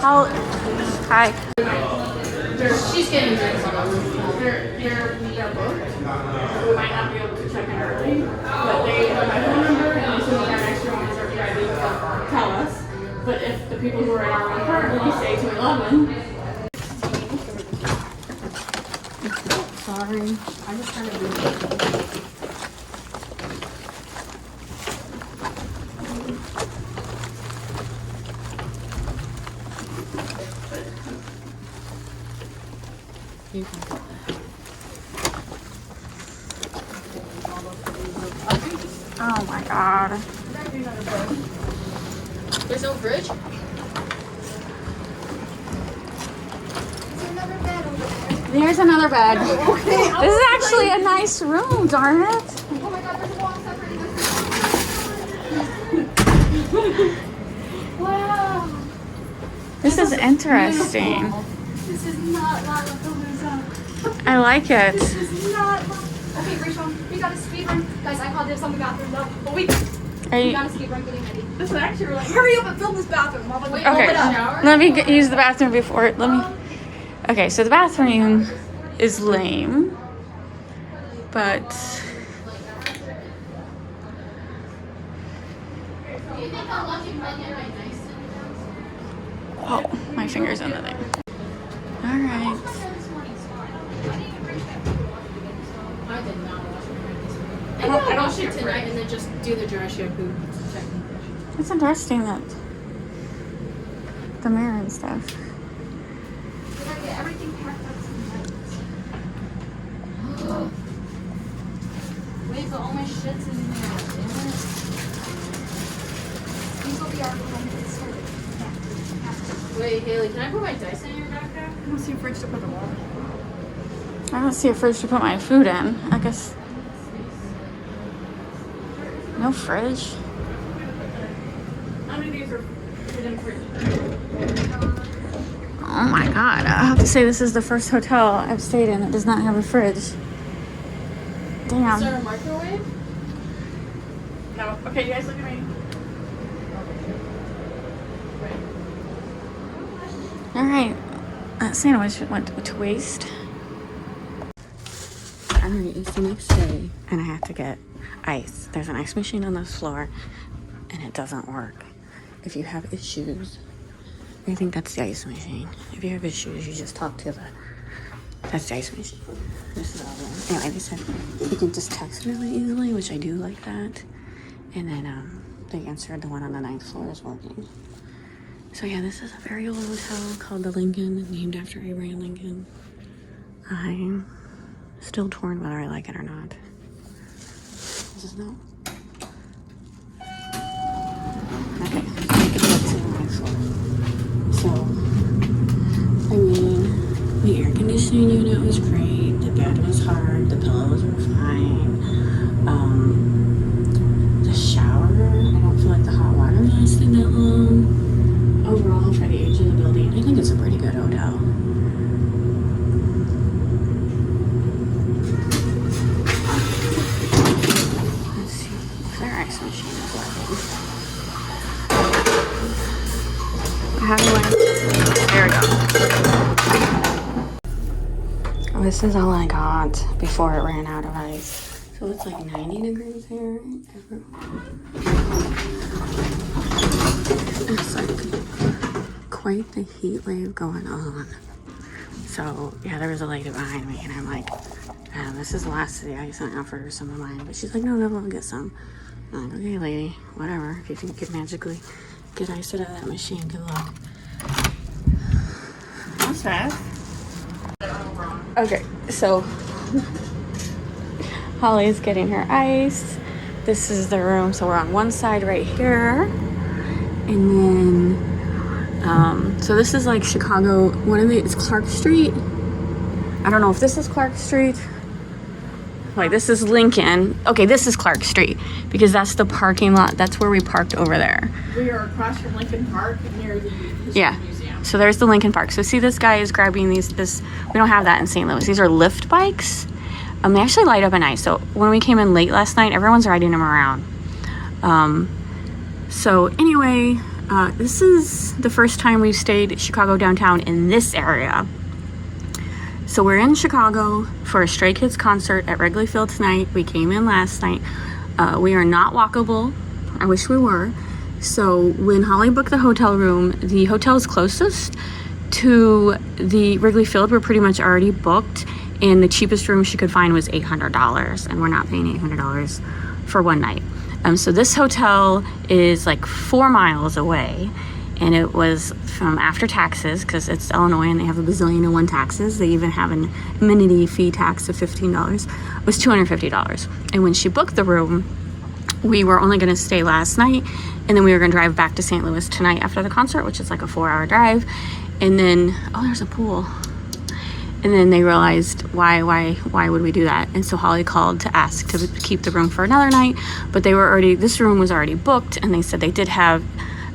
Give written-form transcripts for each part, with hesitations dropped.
How? Hi. She's getting drinks on the roof. They're booked. We might not be able to check in early, but they have my phone number, and as soon as we have extra ones or PID, they'll tell us. But if the people who are in our room currently stay to 11. Sorry, I just kind of do. You can put that. Oh my god. There's no fridge? There's another bed. Okay. This is actually a nice room, darn it. Oh my god, there's a wall separating us. Wow. This is interesting. This is not La Pelusa. I like it. This is not. Okay, Rachel, we got a speed run. Guys, I called this on the bathroom though. But we got a speed run getting ready. This is actually really. Hurry up and film this bathroom. Wait, Okay, let me use the bathroom before. Okay, so the bathroom is lame, but oh, my finger's in the thing. All right. I did not wash it. I wash it tonight and then just do the dry shampoo. It's interesting that the mirror and stuff. We gotta get everything packed up tonight. Wait, but all my shit's in there. Damn it. These will be our comments. Wait, Haley, can I put my dice in your backpack? I don't see a fridge to put the water. I don't see a fridge to put my food in. I guess no fridge. How many of these are in the fridge? Oh my god, I have to say this is the first hotel I've stayed in that does not have a fridge. Is Damn. there a microwave? No. Okay, you guys look at me. Alright, that sandwich went to waste. Alright, it's the next day and I have to get ice. There's an ice machine on the floor and it doesn't work. If you have issues, I think that's the ice machine. If you have issues, you just talk to that's the ice machine. This is all wrong. Anyway, they said you can just text really easily, which I do like that. And then they answered the one on the 9th floor is working. So yeah, this is a very old hotel called the Lincoln, named after Abraham Lincoln. I'm still torn whether I like it or not. This is no. Okay, I can get to the 9th floor. So, I mean, the air conditioning unit was great. The bed was hard. The pillows were fine. The shower, I don't feel like the hot water lasted that long. Overall, for the age of the building, I think it's a pretty good hotel. Let's see if their ice machine is working. How do I? There we go. Oh, this is all I got before it ran out of ice. So it's like 90 degrees here. It's like quite the heat wave going on. So yeah, there was a lady behind me and I'm like, this is the last of the ice, and I offered her some of mine, but she's like, no, I'll get some. I'm like, okay, lady, whatever. If you think you could magically get ice out of that machine, good luck. That's fast. Okay, so Holly's getting her ice. This is the room, so we're on one side right here. And then, so this is like Chicago, it's Clark Street. I don't know if this is Clark Street. Wait, this is Lincoln. Okay, this is Clark Street because that's the parking lot. That's where we parked over there. We are across from Lincoln Park near the History Museum. So there's the Lincoln Park. So see, this guy is grabbing we don't have that in St. Louis. These are lift bikes. They actually light up at night. So when we came in late last night, everyone's riding them around. So anyway, This is the first time we've stayed at Chicago downtown in this area. So we're in Chicago for a Stray Kids concert at Wrigley Field tonight. We came in last night. We are not walkable. I wish we were. So when Holly booked the hotel room, the hotels closest to the Wrigley Field were pretty much already booked, and the cheapest room she could find was $800, and we're not paying $800 for one night. So this hotel is like 4 miles away, and it was from after taxes, because it's Illinois and they have a bazillion and one taxes. They even have an amenity fee tax of $15. It was $250. And when she booked the room, we were only going to stay last night, and then we were going to drive back to St. Louis tonight after the concert, which is like a 4-hour drive. And then, oh, there's a pool. And then they realized, why would we do that? And so Holly called to ask to keep the room for another night, but this room was already booked, and they said they did have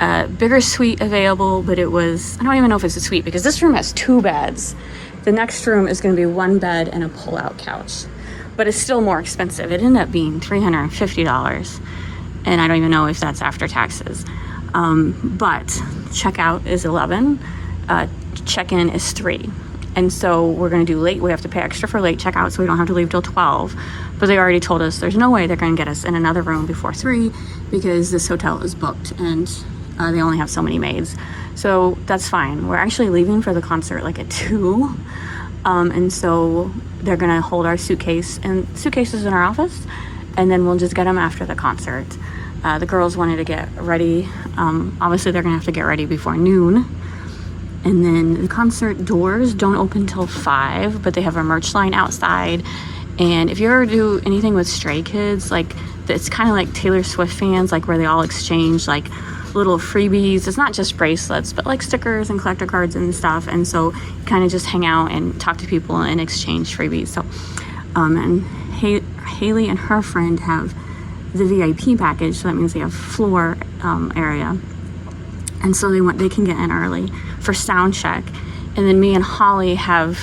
a bigger suite available, but it was, I don't even know if it's a suite, because this room has 2 beds. The next room is going to be 1 bed and a pull-out couch, but it's still more expensive. It ended up being $350, and I don't even know if that's after taxes. But checkout is $11, check-in is $3. And so we're going to do late. We have to pay extra for late checkout, so we don't have to leave till 12. But they already told us there's no way they're going to get us in another room before 3 because this hotel is booked, and they only have so many maids. So that's fine. We're actually leaving for the concert like at 2. And so they're going to hold our suitcases in our office, and then we'll just get them after the concert. The girls wanted to get ready. Obviously, they're going to have to get ready before noon. And then the concert doors don't open till 5, but they have a merch line outside. And if you ever do anything with Stray Kids, like it's kind of like Taylor Swift fans, like where they all exchange like little freebies. It's not just bracelets, but like stickers and collector cards and stuff. And so you kind of just hang out and talk to people and exchange freebies. So, and Haley and her friend have the VIP package, so that means they have floor area. And so they can get in early for sound check. And then me and Holly have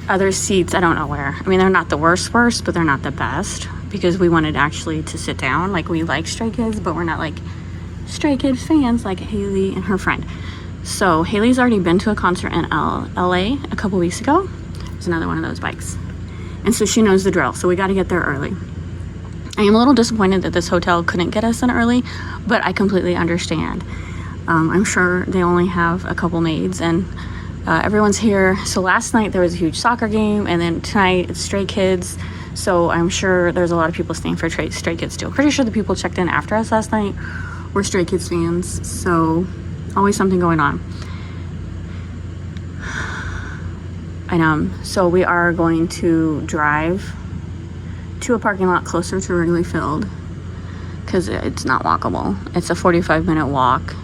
other seats, I don't know where. I mean, they're not the worst, but they're not the best, because we wanted actually to sit down. Like, we like Stray Kids, but we're not like Stray Kids fans like Haley and her friend. So Haley's already been to a concert in LA a couple weeks ago. There's another one of those bikes. And so she knows the drill. So we got to get there early. I am a little disappointed that this hotel couldn't get us in early, but I completely understand. I'm sure they only have a couple maids, and everyone's here. So last night there was a huge soccer game, and then tonight it's Stray Kids. So I'm sure there's a lot of people staying for Stray Kids too. Pretty sure the people checked in after us last night were Stray Kids fans. So always something going on. And so we are going to drive to a parking lot closer to Wrigley Field, because it's not walkable. It's a 45-minute walk,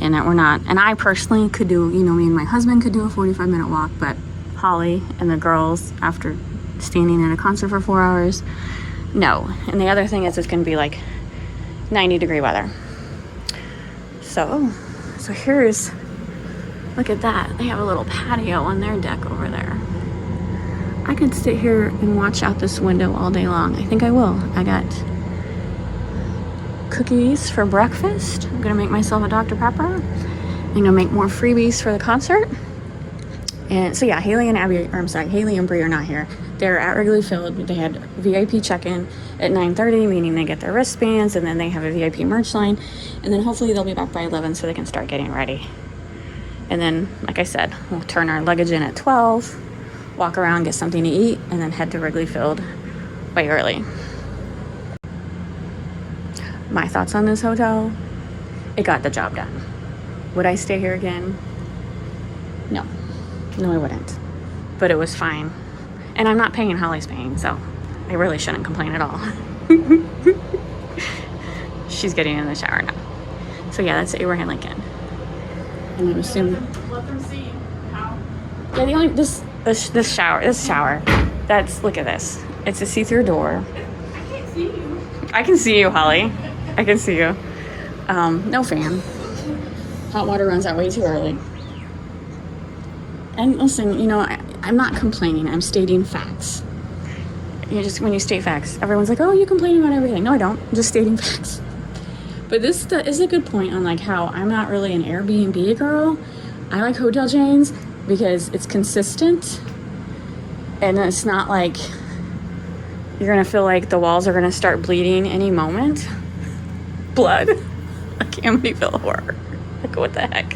and I personally could do, me and my husband could do a 45-minute walk, but Holly and the girls, after standing at a concert for 4 hours, no. And the other thing is it's going to be like 90-degree weather. So look at that. They have a little patio on their deck over there. I could sit here and watch out this window all day long. I think I will. I got cookies for breakfast. I'm gonna make myself a Dr. Pepper. I'm gonna make more freebies for the concert. And so yeah, Haley and Brie are not here. They're at Wrigley Field. They had VIP check-in at 9:30, meaning they get their wristbands, and then they have a VIP merch line. And then hopefully they'll be back by 11 so they can start getting ready. And then, like I said, we'll turn our luggage in at 12, walk around, get something to eat, and then head to Wrigley Field way early. My thoughts on this hotel: it got the job done. Would I stay here again? No, I wouldn't. But it was fine. And I'm not paying, Holly's paying, so I really shouldn't complain at all. She's getting in the shower now. So yeah, that's Abraham Lincoln. And I'm assuming. Let them see how. Yeah, this shower. Look at this. It's a see-through door. I can't see you. I can see you, Holly. I can see you. No fan. Hot water runs out way too early. And listen, I'm not complaining. I'm stating facts. When you state facts, everyone's like, oh, you complain about everything. No, I don't. I'm just stating facts. But this is a good point on like how I'm not really an Airbnb girl. I like hotel chains because it's consistent and it's not like you're gonna feel like the walls are gonna start bleeding any moment. Blood. Like Amityville Horror. Like what the heck?